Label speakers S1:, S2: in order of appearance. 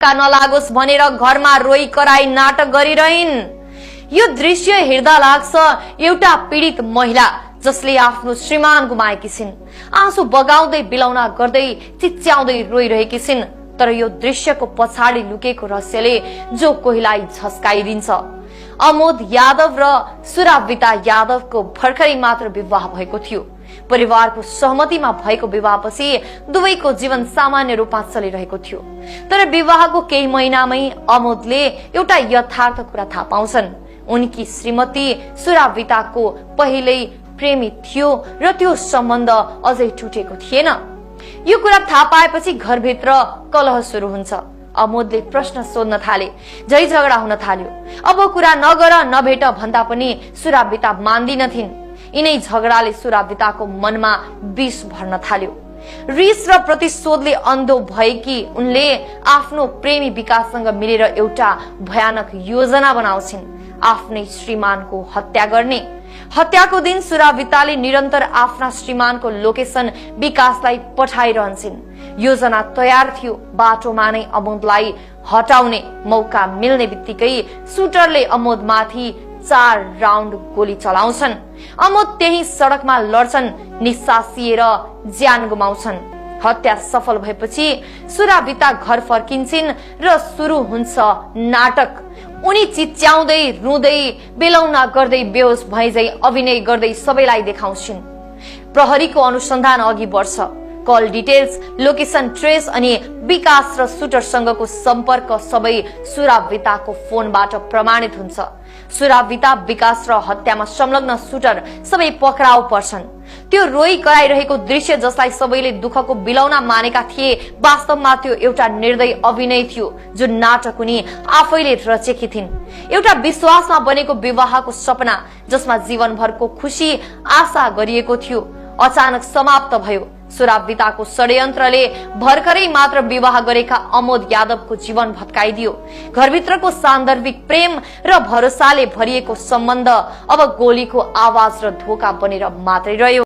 S1: का नलागोस् भनेर घरमा रोई कराई नाटक गरिरहिन्। यो दृश्य हेर्दा लाग्छ एउटा पीडित महिला जसले आफ्नो श्रीमान गुमाएकी छिन्, आँसु बगाउँदै बिलौना गर्दै चिच्याउँदै रोइरहेकी छिन्। तर यो दृश्यको पछाडि लुकेको रहस्यले जो कोहीलाई झस्काइदिन्छ। अमोद यादव र सुराविता यादवको भर्खरै मात्र विवाह भएको थियो। परिवारको सहमतिमा भएको विवाहपछि दुवैको जीवन सामान्य रूपमा चलिरहेको थियो। तर विवाहको केही महिनामै अमोदले एउटा यथार्थ कुरा थाहा पाउँछन्। उनकी श्रीमती सुराविताको पहिल्यै प्रेमी थियो र त्यो सम्बन्ध अझै टुटेको थिएन। यो कुरा थाहा पाएपछि घरभित्र कलह सुरु हुन्छ। अमोदले प्रश्न सोध्न थाले, झै झगडा हुन थाल्यो। अब कुरा नगर नभेट भन्दा पनि सुराविता मान्दिनथिन्। यिनै झगडाले सुराविताको मनमा विष भर्न थाल्यो। रिस र प्रतिशोधले अन्धो भएकी उनले आफ्नो प्रेमी विकाससँग मिलेर एउटा भयानक योजना बनाउँछिन्, आफ्नै श्रीमानको हत्या गर्ने। हत्याको दिन सुराविताले निरन्तर आफ्ना श्रीमानको लोकेसन विकासलाई पठाइरहन्छन्। योजना तयार थियो। बाटोमा नै अमोदलाई हटाउने मौका मिल्ने बित्तिकै सुटरले अमोदमाथि 4 राउन्ड गोली चलाउँछन्। अमोद त्यही सडकमा लड्छन्, निसासिएर ज्यान गुमाउँछन्। हत्या सफल भएपछि सुराविता घर फर्किन्छन् र सुरु हुन्छ नाटक। उनी चिच्याउँदै रुँदै बेलौना गर्दै बेहोस भएझै अभिनय गर्दै सबैलाई देखाउँछिन्। प्रहरीको अनुसन्धान अघि बढ्छ। कल डिटेल्स, लोकेसन ट्रेस अनि विकास र सुटरसँगको सम्पर्क सबै सुराविताको फोनबाट प्रमाणित हुन्छ। सुराविता, विकास र हत्यामा संलग्न सुटर सबै पक्राउ पर्छन्। त्यो रोई कराइरहेको दृश्य जसलाई सबैले दुःखको बिलौना मानेका थिए, वास्तवमा त्यो एउटा निर्दय अभिनय थियो जुन नाटक उनी आफैले रचेकी थिइन्। एउटा विश्वासमा बनेको विवाहको सपना जसमा जीवनभरको खुशी आशा गरिएको थियो, अचानक समाप्त भयो। सुराविताको षड्यन्त्रले भर्खरै मात्र विवाह गरेका अमोद यादवको जीवन भत्काइदियो। घरभित्रको सान्दर्भिक प्रेम र भरोसाले भरिएको सम्बन्ध अब गोलीको आवाज र धोका बनेर मात्रै रह्यो।